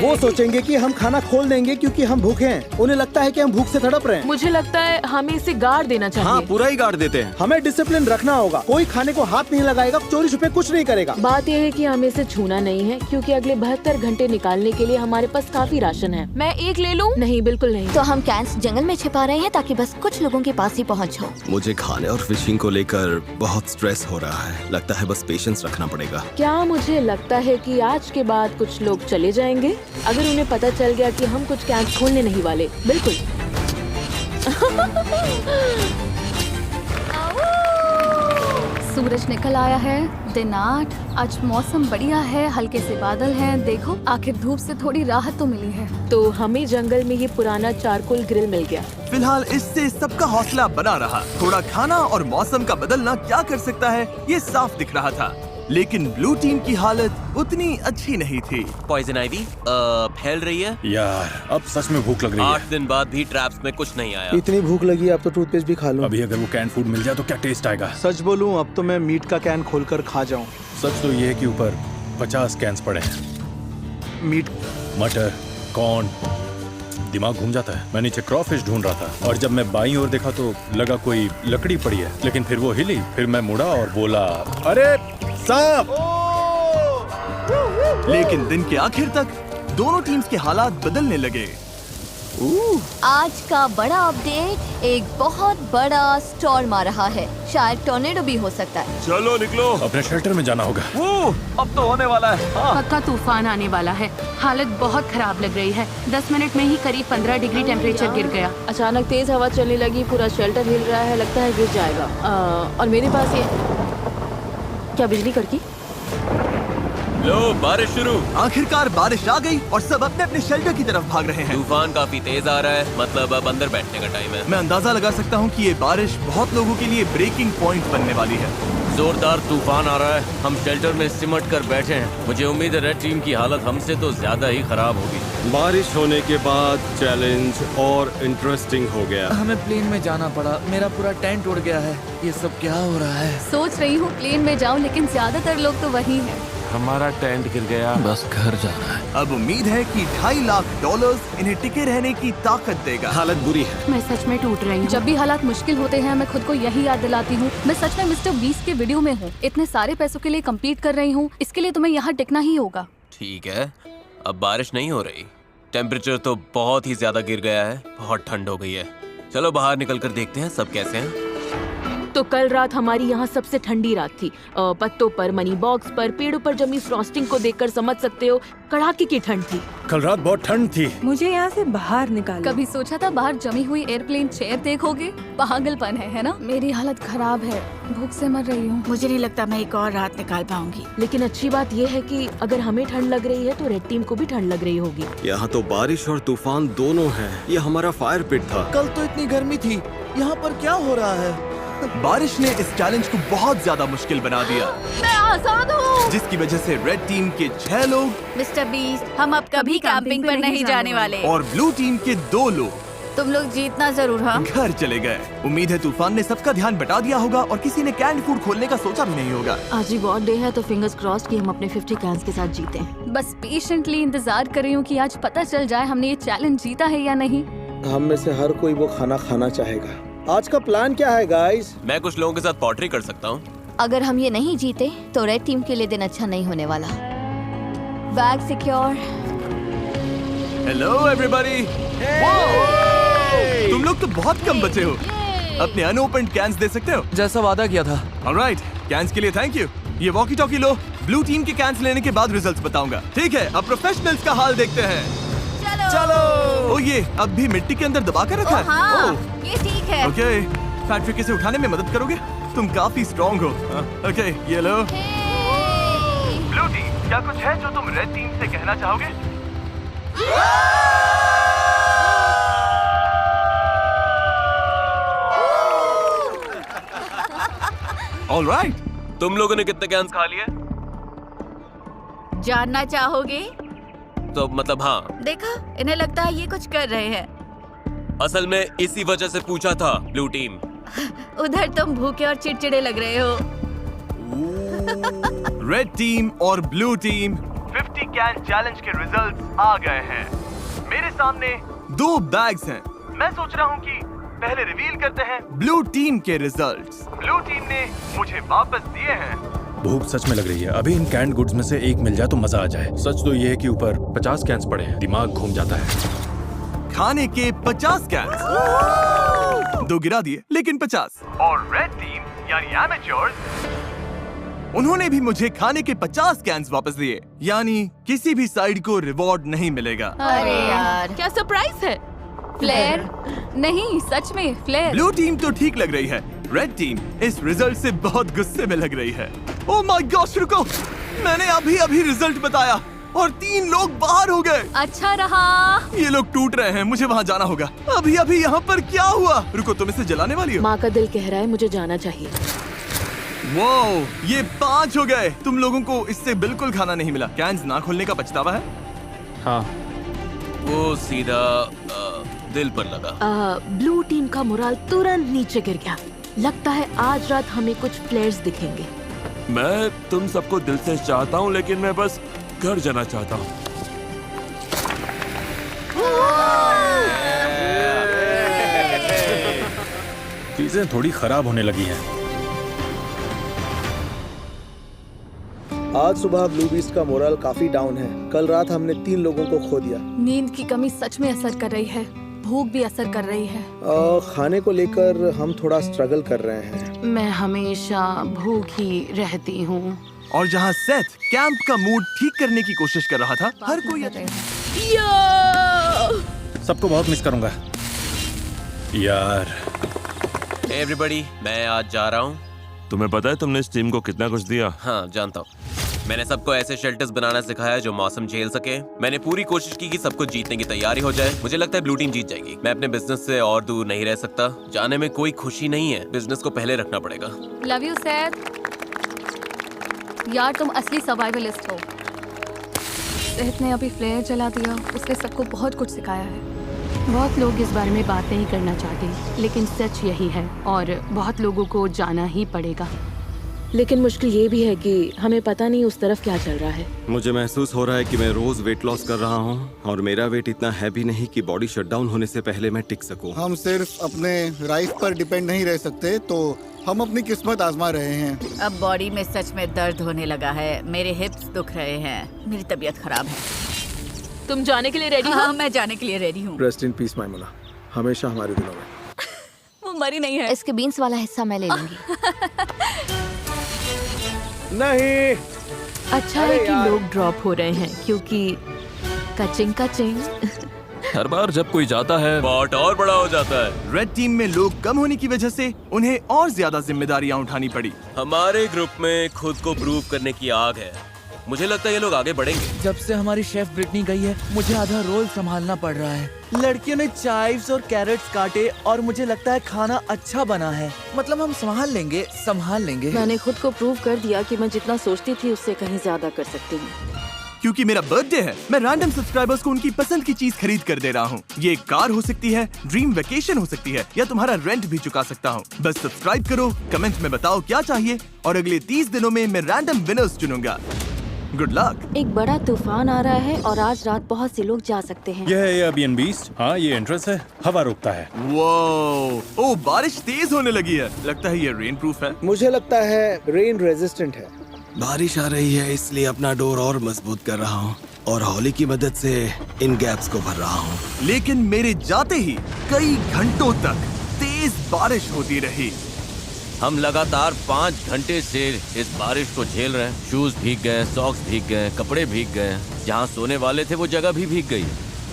वो सोचेंगे कि हम खाना खोल देंगे क्योंकि हम भूखे हैं। उन्हें लगता है कि हम भूख से तड़प रहे हैं। मुझे लगता है हमें इसे गाड़ देना चाहिए। हाँ, पूरा ही गाड़ देते हैं। हमें डिसिप्लिन रखना होगा। कोई खाने को हाथ नहीं लगाएगा, चोरी छुपे कुछ नहीं करेगा। बात यह है कि हमें इसे छूना नहीं है क्योंकि अगले 72 घंटे निकालने के लिए हमारे पास काफी राशन है। मैं एक ले लूं? नहीं, बिल्कुल नहीं। तो हम कैंस जंगल में छिपा रहे हैं ताकि बस कुछ लोगों के पास ही पहुंच हो। मुझे खाने और फिशिंग को लेकर बहुत स्ट्रेस हो रहा है। लगता है बस पेशेंस रखना पड़ेगा। क्या मुझे लगता है कि आज के बाद कुछ लोग चले जाएंगे अगर उन्हें पता चल गया कि हम कुछ कैंप खोलने नहीं वाले। बिल्कुल। सूरज निकल आया है। दिन 8। आज मौसम बढ़िया है, हल्के से बादल हैं। देखो, आखिर धूप से थोड़ी राहत तो मिली है। तो हमें जंगल में ये पुराना चारकोल ग्रिल मिल गया। फिलहाल इससे सबका हौसला बना रहा। थोड़ा खाना और मौसम का बदलना क्या कर सकता है, ये साफ दिख रहा था। लेकिन ब्लू टीम की हालत उतनी अच्छी नहीं थी। पॉइजन आइवी फैल रही है। यार, अब सच में भूख लग रही है। 8 दिन बाद भी ट्रैप्स में कुछ नहीं आया। इतनी भूख लगी, अब तो टूथपेस्ट भी खा लूं। अभी अगर वो कैन फूड मिल जाए तो क्या टेस्ट आएगा। सच बोलूं, अब तो मैं मीट का कैन खोलकर खा जाऊं। सच तो ये है कि ऊपर 50 कैंस पड़े हैं। मीट, मटर, कॉर्न, दिमाग घूम जाता है। मैं नीचे क्रॉफिश ढूंढ रहा था और जब मैं बाईं ओर देखा तो लगा कोई लकड़ी पड़ी है, लेकिन फिर वो हिली। फिर मैं मुड़ा और बोला, अरे सांप! लेकिन दिन के आखिर तक दोनों टीम्स के हालात बदलने लगे। आज का बड़ा अपडेट, एक बहुत बड़ा स्टॉर्म आ रहा है। शायद टॉर्नेडो भी हो सकता है। चलो निकलो, अपने शेल्टर में जाना होगा। अब तो होने वाला है। पक्का तूफान आने वाला है। हालत बहुत खराब लग रही है। 10 मिनट में ही करीब 15 डिग्री टेम्परेचर गिर गया। अचानक तेज हवा चलने लगी, पूरा शेल्टर हिल रहा है, लगता है गिर जाएगा। और मेरे पास ये क्या बिजली कड़की? लो, बारिश शुरू। आखिरकार बारिश आ गई और सब अपने अपने शेल्टर की तरफ भाग रहे हैं। तूफान काफी तेज आ रहा है, मतलब अब अंदर बैठने का टाइम है। मैं अंदाजा लगा सकता हूँ कि ये बारिश बहुत लोगों के लिए ब्रेकिंग पॉइंट बनने वाली है। जोरदार तूफान आ रहा है। हम शेल्टर में सिमट कर बैठे हैं। मुझे उम्मीद है रेड टीम की हालत हमसे तो ज्यादा ही खराब होगी। बारिश होने के बाद चैलेंज और इंटरेस्टिंग हो गया। हमें प्लेन में जाना पड़ा। मेरा पूरा टेंट उड़ गया है। ये सब क्या हो रहा है? सोच रही हूँ प्लेन में जाऊँ, लेकिन ज्यादातर लोग तो वही हैं। हमारा टेंट गिर गया। बस घर जाना है। अब उम्मीद है कि $2.5 लाख इन्हें टिके रहने की ताकत देगा। हालत बुरी है। मैं सच में टूट रही हूँ। जब भी हालात मुश्किल होते हैं, मैं खुद को यही याद दिलाती हूँ, मैं सच में मिस्टर बीस्ट के वीडियो में हूँ। इतने सारे पैसों के लिए कम्पीट कर रही हूँ, इसके लिए तुम्हें यहाँ टिकना ही होगा। ठीक है, अब बारिश नहीं हो रही। टेम्परेचर तो बहुत ही ज्यादा गिर गया है। बहुत ठंड हो गई है। चलो बाहर निकल कर देखते हैं सब कैसे हैं। तो कल रात हमारी यहाँ सबसे ठंडी रात थी। पत्तों पर, मनी बॉक्स पर, पेड़ों पर जमी फ्रॉस्टिंग को देखकर समझ सकते हो कड़ाके की ठंड थी। कल रात बहुत ठंड थी। मुझे यहाँ से बाहर निकालो। कभी सोचा था बाहर जमी हुई एयरप्लेन चेयर देखोगे? पागलपन है ना? मेरी हालत खराब है, भूख से मर रही हूँ। मुझे नहीं लगता मैं एक और रात निकाल पाऊंगी। लेकिन अच्छी बात यह है कि अगर हमें ठंड लग रही है तो रेड टीम को भी ठंड लग रही होगी। यहाँ तो बारिश और तूफान दोनों हैं। ये हमारा फायर पिट था। कल तो इतनी गर्मी थी, यहाँ पर क्या हो रहा है? बारिश ने इस चैलेंज को बहुत ज्यादा मुश्किल बना दिया, मैं आजाद हूँ। जिसकी वजह से रेड टीम के 6 लोग मिस्टर बीस्ट, हम अब कभी कैंपिंग पर नहीं जाने वाले। और ब्लू टीम के 2 लोग तुम लोग जीतना जरूर। हाँ, घर चले गए। उम्मीद है तूफान ने सबका ध्यान बटा दिया होगा और किसी ने कैंड फूड खोलने का सोचा भी नहीं होगा। आज रिवॉर्ड डे है तो फिंगर्स क्रॉस्ड कि हम अपने 50 कैंस के साथ जीते। बस पेशेंटली इंतजार कर रही हूँ कि आज पता चल जाए हमने ये चैलेंज जीता है या नहीं। हम में से हर कोई वो खाना खाना चाहेगा। आज का प्लान क्या है गाइस? मैं कुछ लोगों के साथ पॉटरी कर सकता हूँ। अगर हम ये नहीं जीते तो रेड टीम के लिए दिन अच्छा नहीं होने वाला। Bag secure. Hello everybody. तुम लोग तो बहुत कम बचे हो। अपने अनओपन्ड कैंस दे सकते हो जैसा वादा किया था। ऑलराइट, कैंस के लिए थैंक यू। ये वॉकी टॉकी लो। ब्लू टीम के कैंस लेने के बाद रिजल्ट्स बताऊंगा। ठीक है, अब प्रोफेशनल्स का हाल देखते हैं। चलो। ओ ये अब भी मिट्टी के अंदर दबा कर रखा है। हाँ, ये ठीक है। ओके, फैक्ट्री से उठाने में मदद करोगे? तुम काफी स्ट्रॉन्ग हो। ओके, ये लो। ब्लू टीम, क्या कुछ है जो तुम रेड टीम से कहना चाहोगे? ऑलराइट, तुम लोगों ने कितने कैंस खा लिए? जानना चाहोगे? तो मतलब हाँ। देखा, इन्हें लगता है ये कुछ कर रहे हैं। असल में इसी वजह से पूछा था ब्लू टीम। उधर तुम भूखे और चिड़चिड़े लग रहे हो। रेड टीम और ब्लू टीम 50 कैन चैलेंज के रिजल्ट्स आ गए हैं। मेरे सामने 2 बैग्स हैं। मैं सोच रहा हूँ कि पहले रिवील करते हैं ब्लू टीम के रिजल्ट्स। ब्लू टीम ने मुझे वापस दिए हैं। भूख सच में लग रही है। अभी इन कैंड गुड्स में से एक मिल जाए तो मजा आ जाए। सच तो ये है कि ऊपर 50 कैंस पड़े हैं, दिमाग घूम जाता है। खाने के 50 कैंस, 2 गिरा दिए लेकिन 50। और रेड टीम यानी एमेच्योर्स, उन्होंने भी मुझे खाने के 50 कैंस वापस दिए। यानी किसी भी साइड को रिवॉर्ड नहीं मिलेगा। अरे यार, क्या सरप्राइज है? फ्लेयर? नहीं, सच में फ्लेयर। ब्लू टीम तो ठीक लग रही है। रेड टीम इस रिजल्ट से बहुत गुस्से में लग रही है। ओह माय गॉश, रुको, मैंने अभी रिजल्ट बताया और 3 लोग बाहर हो गए। अच्छा रहा। ये लोग टूट रहे हैं, मुझे वहाँ जाना होगा। अभी यहाँ पर क्या हुआ? रुको, तुम इसे जलाने वाली हो? माँ का दिल कह रहा है मुझे जाना चाहिए। वो ये 5 हो गए। तुम लोगों को इससे बिल्कुल खाना नहीं मिला। कैंस ना खोलने का पछतावा है? हाँ, वो सीधा दिल पर लगा। ब्लू टीम का मोराल तुरंत नीचे गिर गया। लगता है आज रात हमें कुछ फ्लेयर्स दिखेंगे। मैं तुम सबको दिल से चाहता हूँ, लेकिन मैं बस घर जाना चाहता हूँ। चीजें थोड़ी खराब होने लगी हैं। आज सुबह ब्लू बीस्ट का मोरल काफी डाउन है। कल रात हमने 3 लोगों को खो दिया। नींद की कमी सच में असर कर रही है। भूख भी असर कर रही है। खाने को लेकर हम थोड़ा स्ट्रगल कर रहे हैं। मैं हमेशा भूखी रहती हूँ। और जहाँ सेथ कैंप का मूड ठीक करने की कोशिश कर रहा था, हर कोई सबको बहुत मिस करूंगा यार। एवरीबॉडी, मैं आज जा रहा हूँ। तुम्हें पता है तुमने इस टीम को कितना कुछ दिया? हाँ, जानता हूँ। मैंने सबको ऐसे शेल्टर्स बनाना सिखाया जो मौसम झेल सके। मैंने पूरी कोशिश की कि सबको जीतने की तैयारी हो जाए। मुझे लगता है ब्लू टीम जीत जाएगी। मैं अपने बिजनेस से और दूर नहीं रह सकता। जाने में कोई खुशी नहीं है। बिजनेस को पहले रखना पड़ेगा। Love you Seth. यार तुम असली सर्वाइवलिस्ट हो। सेथ ने अभी फ्लेयर जला दिया। उसने सबको बहुत कुछ सिखाया है। बहुत लोग इस बारे में बात नहीं करना चाहते, लेकिन सच यही है और बहुत लोगों को जाना ही पड़ेगा। लेकिन मुश्किल ये भी है कि हमें पता नहीं उस तरफ क्या चल रहा है। मुझे महसूस हो रहा है कि मैं रोज वेट लॉस कर रहा हूँ और मेरा वेट इतना है भी नहीं कि बॉडी शटडाउन होने से पहले मैं टिक सकूं। हम सिर्फ अपने राइफ पर डिपेंड नहीं रह सकते, तो हम अपनी किस्मत आजमा रहे हैं। अब बॉडी में सच में दर्द होने लगा है। मेरे हिप्स दुख रहे हैं। मेरी तबीयत खराब है। तुम जाने के लिए रेडी हो? हाँ, मैं जाने के लिए रेडी हूँ। रेस्ट इन पीस मैमुना, हमेशा हमारे दिलों में। वो मरी नहीं है। इसके बीन्स वाला हिस्सा मैं ले लूंगी। नहीं, अच्छा है कि लोग ड्रॉप हो रहे हैं क्योंकि कचिंग कचिंग। हर बार जब कोई जाता है पॉट और बड़ा हो जाता है। रेड टीम में लोग कम होने की वजह से उन्हें और ज्यादा जिम्मेदारियां उठानी पड़ी। हमारे ग्रुप में खुद को प्रूव करने की आग है। मुझे लगता है ये लोग आगे बढ़ेंगे। जब से हमारी शेफ ब्रिटनी गई है, मुझे आधा रोल संभालना पड़ रहा है। लड़कियों ने चाइव्स और कैरेट्स काटे और मुझे लगता है खाना अच्छा बना है। मतलब हम संभाल लेंगे। मैंने खुद को प्रूव कर दिया कि मैं जितना सोचती थी उससे कहीं ज्यादा कर सकती हूँ। क्योंकि मेरा बर्थडे है, मैं रैंडम सब्सक्राइबर्स को उनकी पसंद की चीज खरीद कर दे रहा हूँ। ये एक कार हो सकती है, ड्रीम वेकेशन हो सकती है, या तुम्हारा रेंट भी चुका सकता हूँ। बस सब्सक्राइब करो, कमेंट में बताओ क्या चाहिए, और अगले 30 दिनों में मैं रैंडम विनर्स चुनूंगा। Good luck. एक बड़ा तूफान आ रहा है और आज रात बहुत से लोग जा सकते हैं। यह है एयरबीएनबी। हाँ, ये एंट्रेंस है, हवा रोकता है। ओ, बारिश तेज होने लगी है। लगता है ये रेन प्रूफ है। मुझे लगता है रेन रेजिस्टेंट है। बारिश आ रही है, इसलिए अपना डोर और मजबूत कर रहा हूँ और हौली की मदद से इन गैप्स को भर रहा हूँ। लेकिन मेरे जाते ही कई घंटों तक तेज बारिश होती रही। हम लगातार 5 घंटे से इस बारिश को झेल रहे हैं। शूज भीग गए, सॉक्स भीग गए, कपड़े भीग गए। जहाँ सोने वाले थे वो जगह भी भीग गई।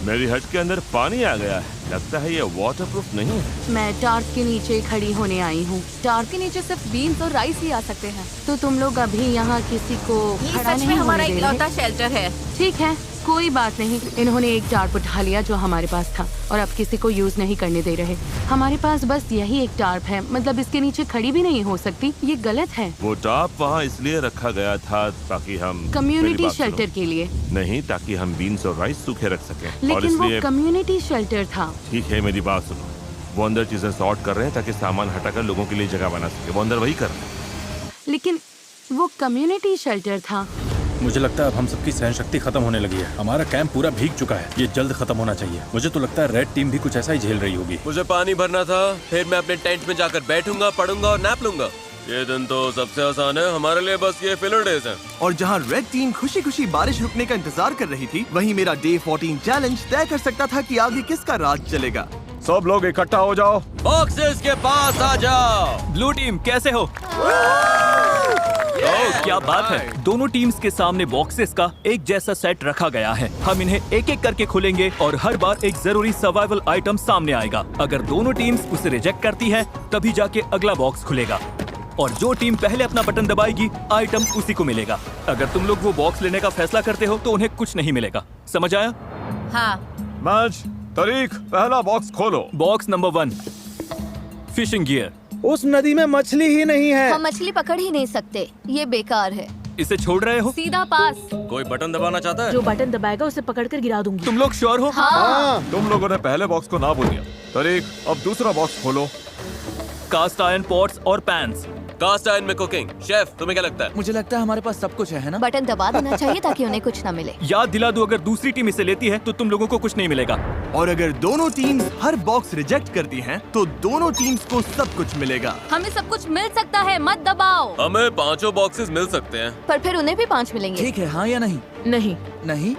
मेरी हट के अंदर पानी आ गया है। लगता है ये वाटरप्रूफ नहीं है। मैं टार्प के नीचे खड़ी होने आई हूँ। टार्प के नीचे सिर्फ बीन्स और राइस ही आ सकते हैं। तो तुम लोग अभी यहाँ किसी को ये खड़ा सच में नहीं हमारा होने दे इकलौता रहे? शेल्टर है। ठीक है, कोई बात नहीं। इन्होंने एक टार्प उठा लिया जो हमारे पास था और अब किसी को यूज नहीं करने दे रहे। हमारे पास बस यही एक टार्प है, मतलब इसके नीचे खड़ी भी नहीं हो सकती। ये गलत है। वो टाप वहाँ इसलिए रखा गया था ताकि हम कम्युनिटी शेल्टर के लिए नहीं, ताकि हम बीन्स और राइस सूखे रख सकें। और लेकिन वो इसलिए कम्युनिटी शेल्टर था। ठीक है, मेरी बात सुनो। वो अंदर चीजें सॉर्ट कर रहे हैं ताकि सामान हटाकर लोगों के लिए जगह बना सके। वो अंदर वही कर रहे हैं। लेकिन वो कम्युनिटी शेल्टर था। मुझे लगता है अब हम सबकी सहन शक्ति खत्म होने लगी है। हमारा कैंप पूरा भीग चुका है, ये जल्द खत्म होना चाहिए। मुझे तो लगता है रेड टीम भी कुछ ऐसा ही झेल रही होगी। मुझे पानी भरना था, फिर मैं अपने टेंट में जाकर बैठूंगा, पढ़ूंगा और नैप लूंगा। ये दिन तो सबसे आसान है, हमारे लिए बस ये फिलर डेज हैं। और जहाँ रेड टीम खुशी खुशी बारिश रुकने का इंतजार कर रही थी, वहीं मेरा डे 14 चैलेंज तय कर सकता था कि आगे किसका राज चलेगा। सब लोग इकट्ठा हो जाओ, बॉक्सेस के पास आ जाओ। ब्लू टीम कैसे हो? क्या बात है। दोनों टीम्स के सामने बॉक्सेस का एक जैसा सेट रखा गया है। हम इन्हें एक एक करके खोलेंगे और हर बार एक जरूरी सर्वाइवल आइटम सामने आएगा। अगर दोनों टीम्स उसे रिजेक्ट करती है तभी जाके अगला बॉक्स खुलेगा और जो टीम पहले अपना बटन दबाएगी आइटम उसी को मिलेगा। अगर तुम लोग वो बॉक्स लेने का फैसला करते हो तो उन्हें कुछ नहीं मिलेगा। समझ आया? हाँ। मैच तारीख, पहला बॉक्स खोलो। Box number 1, fishing gear. उस नदी में मछली ही नहीं है। हम मछली पकड़ ही नहीं सकते, ये बेकार है। इसे छोड़ रहे हो? सीधा पास। कोई बटन दबाना चाहता है? जो बटन दबाएगा उसे पकड़कर गिरा दूंगी। तुम लोग श्योर हो? हाँ। तुम लोगों ने पहले बॉक्स को ना बोल दिया। तारीख, अब दूसरा बॉक्स खोलो। कास्ट आयरन पॉट्स और पैन्स। कास्ट आयरन में कुकिंग। शेफ, तुम्हें क्या लगता है? मुझे लगता है हमारे पास सब कुछ है ना? बटन दबा देना चाहिए ताकि उन्हें कुछ न मिले। याद दिला दूं, अगर दूसरी टीम इसे लेती है तो तुम लोगों को कुछ नहीं मिलेगा। और अगर दोनों टीम्स हर बॉक्स रिजेक्ट करती हैं, तो दोनों टीम्स को सब कुछ मिलेगा। हमें सब कुछ मिल सकता है, मत दबाओ। हमें 5 बॉक्सेस मिल सकते हैं। पर फिर उन्हें भी 5 मिलेंगे। ठीक है, हाँ या नहीं? नहीं। नहीं?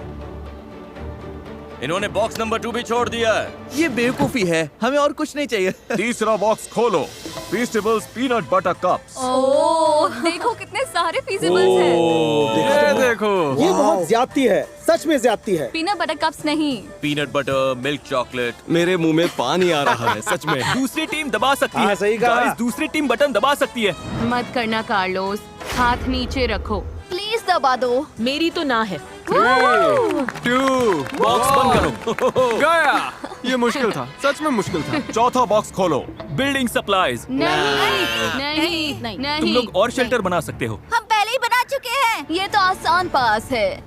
इन्होंने बॉक्स नंबर 2 भी छोड़ दिया है। ये बेवकूफी है, हमें और कुछ नहीं चाहिए। तीसरा बॉक्स खोलो। फीस्टेबल्स पीनट बटर कप्स। ओह, देखो कितने सारे फीजिबल्स हैं। ये देखो, ये बहुत ज्यादती है, सच में ज्यादती है। पीनट बटर कप्स नहीं, पीनट बटर, मिल्क चॉकलेट। मेरे मुंह में पानी आ रहा है सच में। दूसरी टीम दबा सकती हाँ, है। सही कहा। गाइस, दूसरी टीम बटन दबा सकती है। मत करना कार्लोस, हाथ नीचे रखो। प्लीज दबा दो। मेरी तो ना है। 2, बॉक्स बंद करो। गया। ये मुश्किल था, सच में मुश्किल था। चौथा बॉक्स खोलो। Building supplies. नहीं, नहीं। तुम लोग और शेल्टर बना सकते हो। हम पहले ही बना चुके हैं। ये तो आसान पास है।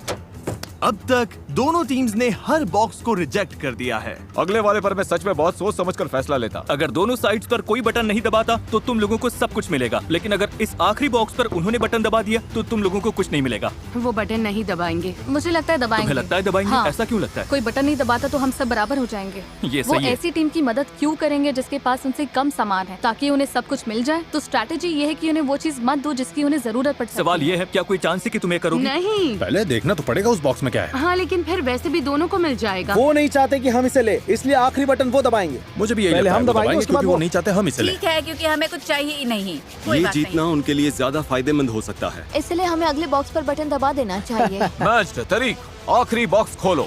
अब तक दोनों टीम्स ने हर बॉक्स को रिजेक्ट कर दिया है। अगले वाले पर मैं सच में बहुत सोच समझकर फैसला लेता। अगर दोनों साइड्स पर कोई बटन नहीं दबाता तो तुम लोगों को सब कुछ मिलेगा, लेकिन अगर इस आखिरी बॉक्स पर उन्होंने बटन दबा दिया तो तुम लोगों को कुछ नहीं मिलेगा। वो बटन नहीं दबाएंगे। मुझे लगता है दबाएंगे। तुम्हें लगता है दबाएंगे? हाँ। ऐसा क्यों लगता है? कोई बटन नहीं दबाता तो हम सब बराबर हो जाएंगे। ये वो सही है। ऐसी टीम की मदद क्यों करेंगे जिसके पास उनसे कम सामान है, ताकि उन्हें सब कुछ मिल जाए। तो स्ट्रैटेजी ये है कि उन्हें वो चीज मत दो जिसकी उन्हें जरूरत पड़ सकती है। सवाल ये है, क्या कोई चांस है कि तुम्हें करोगे? नहीं। पहले देखना तो पड़ेगा उस बॉक्स में क्या है। हाँ, लेकिन फिर वैसे भी दोनों को मिल जाएगा। वो नहीं चाहते कि हम इसे ले, इसलिए आखिरी बटन वो दबाएंगे। मुझे भी यही पहले लगता है, हम वो दबाएंगे, उसके बाद क्योंकि वो नहीं चाहते हम इसे ले। ठीक है, क्योंकि हमें कुछ चाहिए ही नहीं। कोई ये बात जीतना उनके लिए ज्यादा फायदेमंद हो सकता है। इसलिए हमें अगले बॉक्स पर बटन दबा देना चाहिए। मैच तारीख, आखिरी बॉक्स खोलो।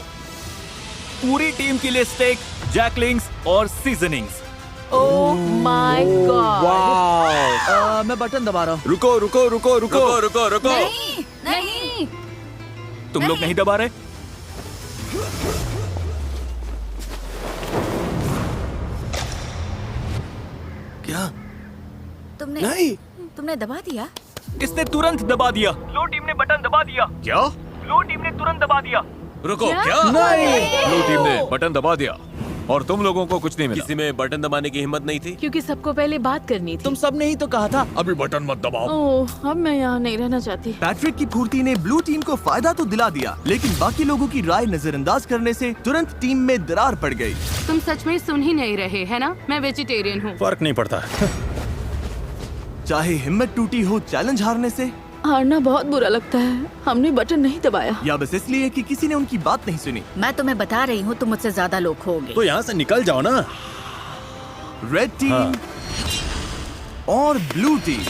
पूरी टीम के लिए स्टेक, जैकलिंग्स और सीजनिंग्स। Oh my God. वाह। मैं बटन दबा रहा हूँ। रुको रुको रुको रुको रुको रुको रुको। नहीं, नहीं। तुम लोग नहीं दबा रहे? क्या? तुमने दबा दिया? इसने तुरंत दबा दिया। लो टीम ने बटन दबा दिया। क्या? ब्लू टीम ने तुरंत दबा दिया। रुको, क्या? ब्लू टीम ने बटन दबा दिया और तुम लोगों को कुछ नहीं मिला। किसी में बटन दबाने की हिम्मत नहीं थी? क्योंकि सबको पहले बात करनी थी। तुम सब ने ही तो कहा था अभी बटन मत दबाओ। ओह, अब मैं यहाँ नहीं रहना चाहती। पैट्रिक की फुर्ती ने ब्लू टीम को फायदा तो दिला दिया, लेकिन बाकी लोगों की राय नजरअंदाज करने से तुरंत टीम में दरार पड़ गई। तुम सच में सुन ही नहीं रहे, है ना? मैं वेजिटेरियन हूँ। फर्क नहीं पड़ता। चाहे हिम्मत टूटी हो चैलेंज हारने से, हारना बहुत बुरा लगता है। हमने बटन नहीं दबाया। या बस इसलिए कि किसी ने उनकी बात नहीं सुनी। मैं तुम्हें बता रही हूँ, तुम मुझसे ज्यादा लोग खोगे। तो यहाँ से निकल जाओ ना। रेड टीम और ब्लू टीम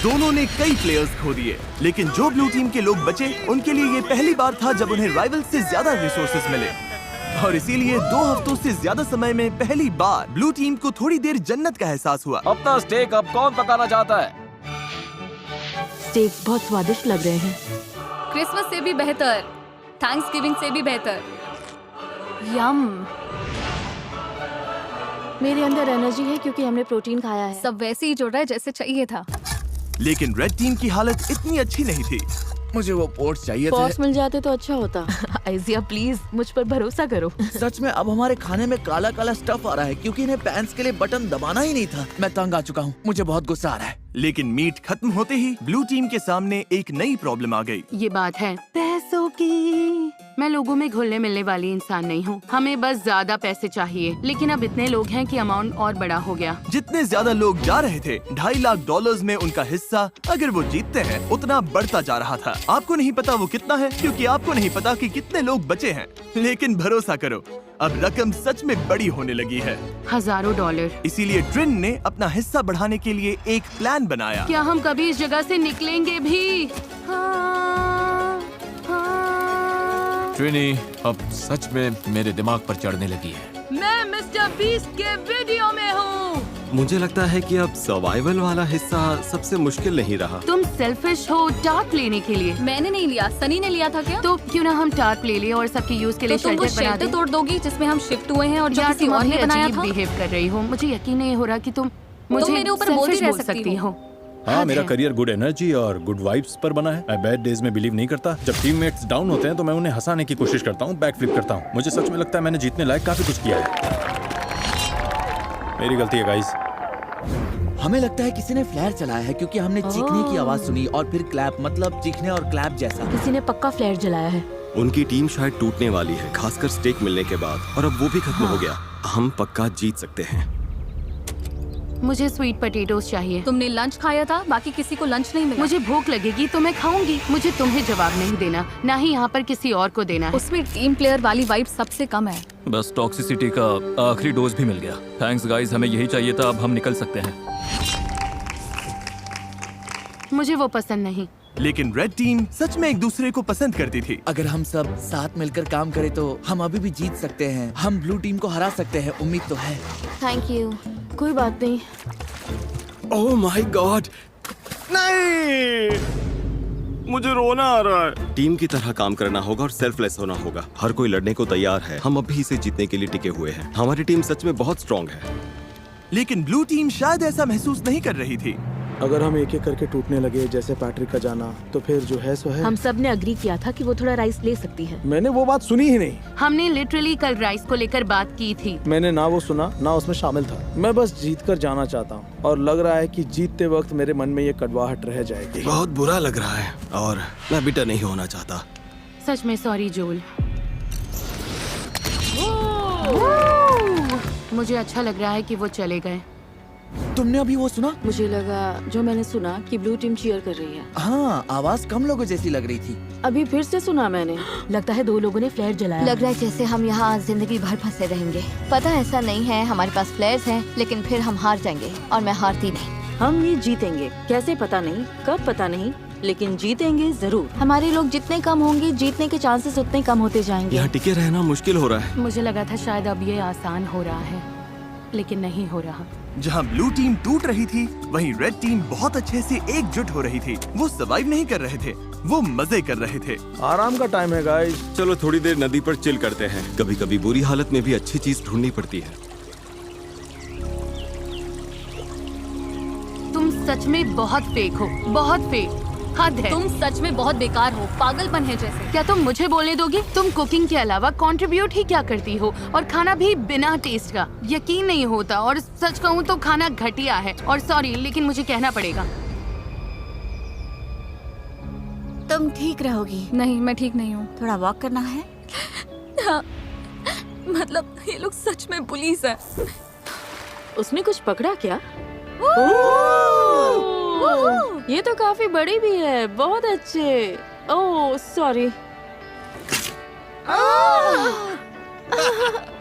दोनों ने कई प्लेयर्स खो दिए, लेकिन जो ब्लू टीम के लोग बचे उनके लिए ये पहली बार था जब उन्हें राइवल से ज्यादा रिसोर्सेस मिले, और इसीलिए 2 हफ्तों से ज्यादा समय में पहली बार ब्लू टीम को थोड़ी देर जन्नत का एहसास हुआ। अपना स्टेक अब कौन पकाना चाहता है? स्टेक बहुत स्वादिष्ट लग रहे हैं। क्रिसमस से भी बेहतर, थैंक्सगिविंग से भी बेहतर। यम। मेरे अंदर एनर्जी है क्योंकि हमने प्रोटीन खाया है। सब वैसे ही जुड़ रहा है जैसे चाहिए था। लेकिन रेड टीम की हालत इतनी अच्छी नहीं थी। मुझे वो पोर्ट्स चाहिए पॉट्स थे। मिल जाते तो अच्छा होता। आइजिया प्लीज मुझ पर भरोसा करो। सच में अब हमारे खाने में काला काला स्टफ आ रहा है क्योंकि इन्हें पैंट्स के लिए बटन दबाना ही नहीं था। मैं तंग आ चुका हूँ, मुझे बहुत गुस्सा आ रहा है। लेकिन मीट खत्म होते ही ब्लू टीम के सामने एक नई प्रॉब्लम आ गई। ये बात है पैसों की। मैं लोगों में घुलने मिलने वाली इंसान नहीं हूँ। हमें बस ज्यादा पैसे चाहिए, लेकिन अब इतने लोग हैं कि अमाउंट और बड़ा हो गया। जितने ज्यादा लोग जा रहे थे, $2.5 लाख में उनका हिस्सा अगर वो जीतते हैं उतना बढ़ता जा रहा था। आपको नहीं पता वो कितना है, क्योंकि आपको नहीं पता कि कितने लोग बचे हैं। लेकिन भरोसा करो, अब रकम सच में बड़ी होने लगी है, हजारों डॉलर। इसीलिए ट्रिन ने अपना हिस्सा बढ़ाने के लिए एक प्लान बनाया। क्या हम कभी इस जगह से निकलेंगे भी? ट्रिनी अब सच में मेरे दिमाग पर चढ़ने लगी है। मैं मिस्टर बीस्ट के वीडियो में हूँ। मुझे लगता है कि अब सर्वाइवल वाला हिस्सा सबसे मुश्किल नहीं रहा। तुम सेल्फिश हो टार्प लेने के लिए। मैंने नहीं लिया, सनी ने लिया था क्या? तो क्यों ना हम टार्प ले लिए और सबके यूज के लिए तो तुम वो शेल्टर बना शेल्टर दें? तोड़ दोगी जिसमें हम शिफ्ट हुए हैं और जो यार किसी तुम और ने अभी बनाया अजीब था। बिहेव कर रही हो। मुझे यकीन नहीं हो रहा कि तुम मुझे मेरे ऊपर बोलती selfish रह बोल सकती हो। हाँ, मेरा करियर गुड एनर्जी और गुड वाइब्स पर बना है। मैं बैड डेज में बिलीव नहीं करता। जब टीममेट्स डाउन होते हैं तो मैं उन्हें हंसाने की कोशिश करता हूँ, बैक फ्लिप करता हूँ। मुझे सच में लगता है मैंने जीतने लायक काफी कुछ किया है। मेरी गलती है गाइस। हमें लगता है किसी ने फ्लेयर चलाया है क्योंकि हमने चीखने की आवाज सुनी और फिर क्लैप, मतलब चीखने और क्लैप जैसा। किसी ने पक्का फ्लेयर जलाया है। उनकी टीम शायद टूटने वाली है, खासकर स्टेक मिलने के बाद, और अब वो भी खत्म हो गया। हम पक्का जीत सकते हैं। मुझे स्वीट पोटैटोस चाहिए। तुमने लंच खाया था, बाकी किसी को लंच नहीं मिला। मुझे भूख लगेगी तो मैं खाऊंगी। मुझे तुम्हें जवाब नहीं देना, ना ही यहाँ पर किसी और को देना है। उसमें टीम प्लेयर वाली वाइब सबसे कम है। बस टॉक्सिसिटी का आखिरी डोज भी मिल गया। थैंक्स गाइस, हमें यही चाहिए था। अब हम निकल सकते हैं। मुझे वो पसंद नहीं। लेकिन रेड टीम सच में एक दूसरे को पसंद करती थी। अगर हम सब साथ मिलकर काम करें तो हम अभी भी जीत सकते हैं। हम ब्लू टीम को हरा सकते हैं, उम्मीद तो है। Thank you. कोई बात नहीं। ओह माय गॉड, नहीं, मुझे रोना आ रहा है। टीम की तरह काम करना होगा और सेल्फलेस होना होगा। हर कोई लड़ने को तैयार है। हम अब भी इसे जीतने के लिए टिके हुए हैं। हमारी टीम सच में बहुत स्ट्रांग है। लेकिन ब्लू टीम शायद ऐसा महसूस नहीं कर रही थी। अगर हम एक एक करके टूटने लगे जैसे पैट्रिक का जाना, तो फिर जो है सो है। हम सब ने अग्री किया था कि वो थोड़ा राइस ले सकती है। मैंने वो बात सुनी ही नहीं। हमने लिटरली कल राइस को लेकर बात की थी। मैंने ना वो सुना ना उसमें शामिल था। मैं बस जीत कर जाना चाहता हूँ और लग रहा है कि जीतते वक्त मेरे मन में ये कड़वाहट रह जाएगी। बहुत बुरा लग रहा है और मैं बिटर नहीं होना चाहता। सच में सॉरी जोल। मुझे अच्छा लग रहा है कि वो चले गए। तुमने अभी वो सुना? मुझे लगा जो मैंने सुना कि ब्लू टीम चीयर कर रही है। हाँ, आवाज कम लोगों जैसी लग रही थी। अभी फिर से सुना मैंने। लगता है 2 लोगों ने फ्लेयर जलाया। लग रहा है जैसे हम यहाँ जिंदगी भर फंसे रहेंगे। पता ऐसा नहीं है, हमारे पास फ्लेयर्स हैं, लेकिन फिर हम हार जाएंगे और मैं हारती नहीं। हम ये जीतेंगे, कैसे पता नहीं, कब पता नहीं, लेकिन जीतेंगे जरूर। हमारे लोग जितने कम होंगे, जीतने के चांसेस उतने कम होते जाएंगे। यहाँ टिके रहना मुश्किल हो रहा है। मुझे लगा था शायद अब ये आसान हो रहा है, लेकिन नहीं हो रहा। जहाँ ब्लू टीम टूट रही थी, वहीं रेड टीम बहुत अच्छे से एकजुट हो रही थी। वो सर्वाइव नहीं कर रहे थे, वो मजे कर रहे थे। आराम का टाइम है गाइस। चलो थोड़ी देर नदी पर चिल करते हैं। कभी कभी बुरी हालत में भी अच्छी चीज ढूंढनी पड़ती है। तुम सच में बहुत फेक हो, बहुत फेक। हद है। तुम सच में बहुत बेकार हो, पागलपन है जैसे। क्या तुम मुझे बोलने दोगी? तुम कुकिंग के अलावा कंट्रीब्यूट ही क्या करती हो, और खाना भी बिना टेस्ट का। यकीन नहीं होता, और सच कहूँ तो खाना घटिया है। और सॉरी, लेकिन मुझे कहना पड़ेगा। तुम ठीक रहोगी? नहीं, मैं ठीक नहीं हूँ। थोड़ा वॉक करना है? हाँ, मतलब ये लोग सच में पुलिस है। उसने कुछ पकड़ा क्या? ये तो काफी बड़ी भी है। बहुत अच्छे। Oh sorry.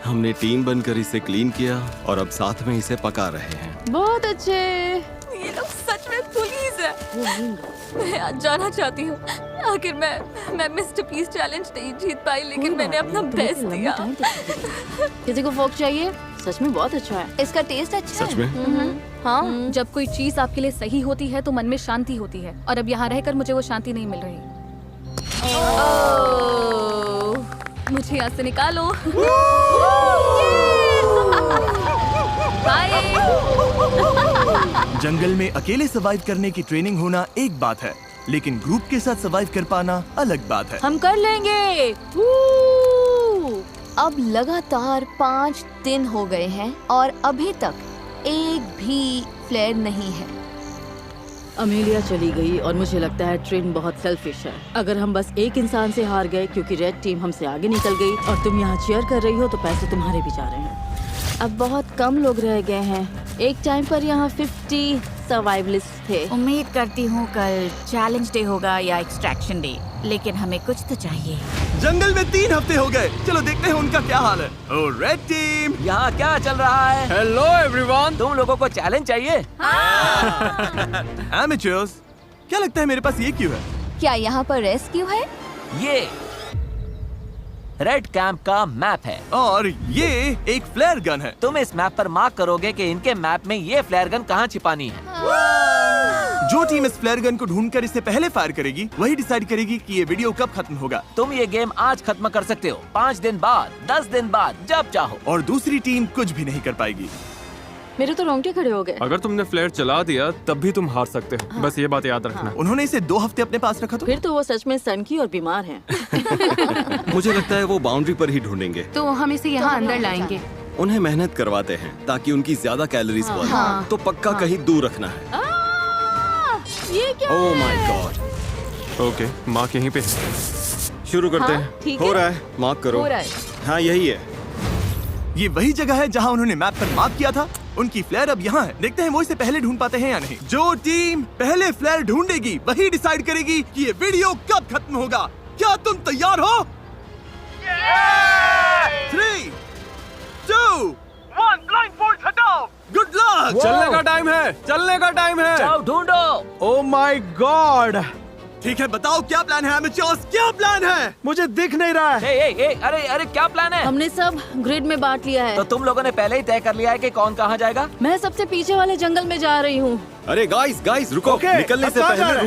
हमने टीम बनकर इसे क्लीन किया और अब साथ में इसे पका रहे हैं। बहुत अच्छे। ये लोग सच में पुलिस है। मैं आज जाना चाहती हूँ। आखिर मैं मिस्टर पीस चैलेंज नहीं जीत पाई, लेकिन मैंने अपना बेस्ट दिया। किसी को फोक चाहिए? सच में बहुत अच्छा है। इसका टेस्ट अच्छा सच है। में? हाँ, जब कोई चीज आपके लिए सही होती है तो मन में शांति होती है, और अब यहाँ रहकर मुझे वो शांति नहीं मिल रही। मुझे यहाँ से निकालो। जंगल में अकेले सर्वाइव करने की ट्रेनिंग होना एक बात है, लेकिन ग्रुप के साथ सर्वाइव कर पाना अलग बात है। हम कर लेंगे। अब लगातार 5 दिन हो गए हैं और अभी तक एक भी फ्लेयर नहीं है। अमेलिया चली गई और मुझे लगता है ट्रेन बहुत सेल्फिश है। अगर हम बस एक इंसान से हार गए क्योंकि रेड टीम हमसे आगे निकल गई और तुम यहाँ चीयर कर रही हो, तो पैसे तुम्हारे भी जा रहे हैं। अब बहुत कम लोग रह गए हैं। एक टाइम पर यहाँ 50 सर्वाइवलिस्ट थे। उम्मीद करती हूँ कल चैलेंज डे होगा या एक्सट्रैक्शन डे, लेकिन हमें कुछ तो चाहिए। जंगल में 3 हफ्ते हो गए, चलो देखते हैं उनका क्या हाल है। ओ रेड टीम, यहाँ क्या चल रहा है? Hello everyone. तुम लोगों को चैलेंज चाहिए? एमेचर्स, क्या लगता है मेरे पास ये क्यों है? क्या यहाँ पर रेस्क्यू है? ये रेड कैंप का मैप है और ये एक फ्लेयर गन है। तुम इस मैप पर मार्क करोगे कि इनके मैप में ये फ्लेयर गन कहाँ छिपानी है। जो टीम इस फ्लेयर गन को ढूंढकर इसे पहले फायर करेगी, वही डिसाइड करेगी कि ये वीडियो कब खत्म होगा। तुम ये गेम आज खत्म कर सकते हो, 5 दिन बाद, 10 दिन बाद, जब चाहो। और दूसरी टीम कुछ भी नहीं कर पाएगी। मेरे तो रोंगटे खड़े हो गए। अगर तुमने फ्लेयर चला दिया तब भी तुम हार सकते हो। बस ये बात याद रखना। उन्होंने इसे 2 हफ्ते अपने पास रखा तो? फिर तो वो सच में सनकी और बीमार हैं। मुझे लगता है वो बाउंड्री पर ही ढूंढेंगे। तो हम इसे यहाँ अंदर लाएंगे। उन्हें मेहनत करवाते हैं ताकि उनकी ज्यादा कैलोरीज बर्न, तो पक्का कहीं दूर रखना है। ये क्या oh my God. Okay, mark यहीं पे। शुरू करते हाँ, हैं। ठीक हो है। रहा है, मार्क करो। हो रहा है। हाँ यही है। ये वही जगह है जहाँ उन्होंने मैप पर मार्क किया था। उनकी फ्लेयर अब यहाँ है। देखते हैं वो इसे पहले ढूंढ पाते हैं या नहीं। जो टीम पहले फ्लेयर ढूंढेगी वही डिसाइड करेगी कि ये वीडियो कब खत्म होगा। क्या तुम तैयार हो? 3, 2, 1, ब्लाइंडफोल्ड हटाओ। Good luck. चलने का टाइम है, चलने का टाइम है। जाओ ढूंढो। Oh my God. ठीक है, बताओ क्या प्लान है एमेचर्स, क्या प्लान है? मुझे दिख नहीं रहा है। अरे क्या प्लान है? हमने सब ग्रिड में बांट लिया है। तो तुम लोगों ने पहले ही तय कर लिया है कि कौन कहाँ जाएगा? मैं सबसे पीछे वाले जंगल में जा रही हूँ। अरे गाइस रुको। निकलने से पहले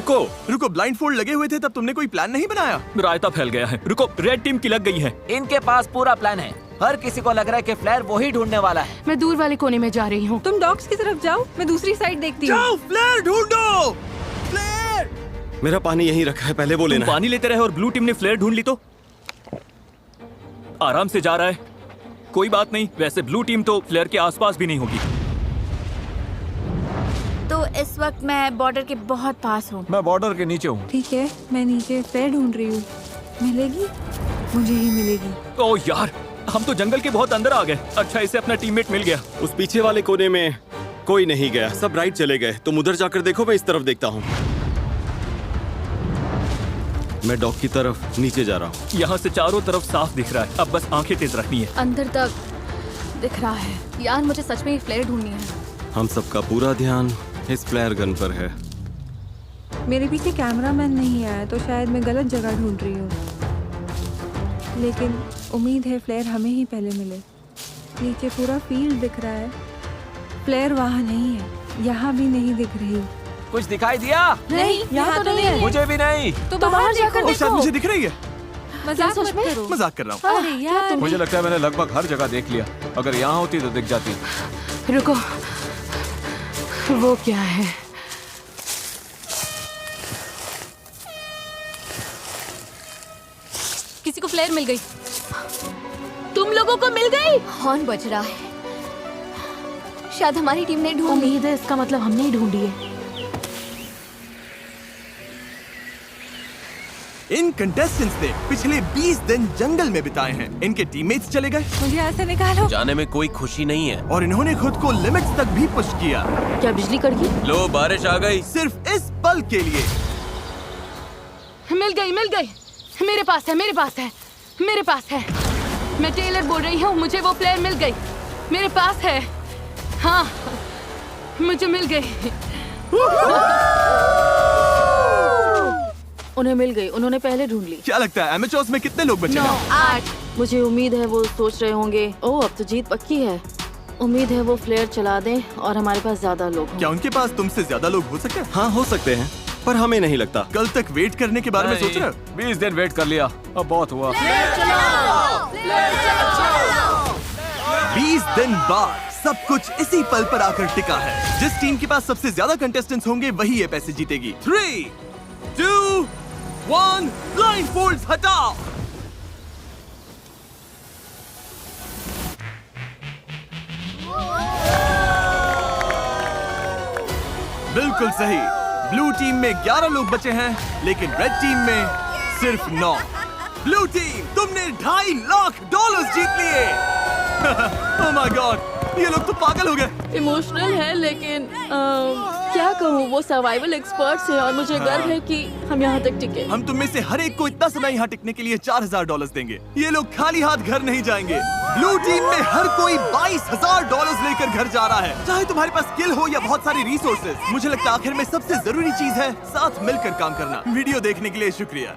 रुको। ब्लाइंडफोल्ड लगे हुए थे तब तुमने कोई प्लान नहीं बनाया? रायता फैल गया है। रुको, रेड टीम की लग गई है। इनके पास पूरा प्लान है। हर किसी को लग रहा है कि फ्लेयर वही ढूंढने वाला है। मैं दूर वाले कोने में जा रही हूँ। तुम डॉग्स की तरफ जाओ, मैं दूसरी साइड देखती हूँ। जाओ, फ्लेयर ढूंढो। फ्लेयर। मेरा पानी यहीं रखा है, पहले वो लेना। पानी लेते रहे और ब्लू टीम ने फ्लेयर ढूंढ ली तो आराम से जा रहा है। कोई बात नहीं, वैसे ब्लू टीम तो फ्लेयर के आसपास भी नहीं होगी। तो इस वक्त मैं बॉर्डर के बहुत पास हूँ। मैं बॉर्डर के नीचे हूँ। ठीक है, मैं नीचे फ्लेयर ढूंढ रही हूँ। मिलेगी? मुझे ही मिलेगी। ओह यार, हम तो जंगल के बहुत अंदर आ गए। अच्छा, इसे अपना टीममेट मिल गया। उस पीछे वाले कोने में कोई नहीं गया, सब राइट चले गए। तुम उधर जाकर देखो, मैं इस तरफ देखता हूँ। मैं डॉग की तरफ नीचे जा रहा हूँ। यहाँ से चारों तरफ साफ दिख रहा है, अब बस आंखें तेज रखनी है। अंदर तक दिख रहा है। यार मुझे सच में ये फ्लेयर ढूंढनी है। हम सबका पूरा ध्यान इस फ्लेयर गन पर है। मेरे पीछे कैमरामैन नहीं आया तो शायद मैं गलत जगह ढूंढ रही हूँ, लेकिन उम्मीद है फ्लेयर हमें ही पहले मिले। नीचे पूरा फील्ड दिख रहा है, फ्लेयर वहाँ नहीं है, यहाँ भी नहीं दिख रही। कुछ दिखाई दिया? नहीं, यहाँ तो नहीं है। मुझे भी नहीं। तो बाहर जाकर देखो। शायद मुझे दिख रही है। मजाक मत करो। मजाक कर रहा हूँ। अरे यार, मुझे लगता है मैंने लगभग हर जगह देख लिया। अगर यहाँ होती तो दिख जाती। रुको, वो क्या है? फ्लेयर मिल गई। तुम लोगों को मिल गई? हॉर्न बज रहा है, शायद हमारी टीम ने ढूंढ ली। उम्मीद है इसका मतलब हमने ही ढूंढी है। इन कंटेस्टेंट्स ने पिछले 20 दिन जंगल में बिताए हैं। इनके टीममेट्स चले गए, मुझे ऐसे निकालो। जाने में कोई खुशी नहीं है। और इन्होंने खुद को लिमिट्स तक भी पुश किया। क्या बिजली कड़की? लो बारिश आ गई। सिर्फ इस पल के लिए। मिल गई, मिल गई। मेरे पास है, मेरे पास है, मेरे पास है। मैं टेलर बोल रही हूँ, मुझे वो प्लेयर मिल गई। मेरे पास है, हाँ, मुझे मिल गई। उन्हें मिल गई, उन्होंने पहले ढूंढ ली। क्या लगता है एमेचर्स में कितने लोग बचे हैं? 8। मुझे उम्मीद है वो सोच रहे होंगे, ओह अब तो जीत पक्की है। उम्मीद है वो फ्लेयर चला दें और हमारे पास ज्यादा लोग हों। क्या उनके पास तुमसे ज्यादा लोग हो सकते हैं? हाँ हो सकते हैं, पर हमें नहीं लगता। कल तक वेट करने के बारे में सोच रहे हो? 20 दिन वेट कर लिया, अब बहुत हुआ। 20 दिन बाद सब कुछ इसी पल पर आकर टिका है। जिस टीम के पास सबसे ज्यादा कंटेस्टेंट्स होंगे वही ये पैसे जीतेगी। 3, 2, 1, ब्लाइंडफोल्ड्स हटाओ। बिल्कुल सही। ब्लू टीम में 11 लोग बचे हैं, लेकिन रेड टीम में सिर्फ 9। ब्लू टीम, तुमने $2.5 लाख जीत लिए। ओह माय गॉड, ये लोग तो पागल हो गए। इमोशनल है, लेकिन क्या कहूँ, वो सर्वाइवल एक्सपर्ट्स हैं और मुझे गर्व है कि हम यहाँ तक टिके। हम तुम में से हर एक को इतना समय यहाँ टिकने के लिए $4,000 देंगे। ये लोग खाली हाथ घर नहीं जाएंगे। ब्लू टीम में हर कोई $22,000 लेकर घर जा रहा है, चाहे तुम्हारे पास स्किल हो या बहुत सारी रिसोर्सेज। मुझे लगता है आखिर में सबसे जरूरी चीज है साथ मिलकर काम करना। वीडियो देखने के लिए शुक्रिया।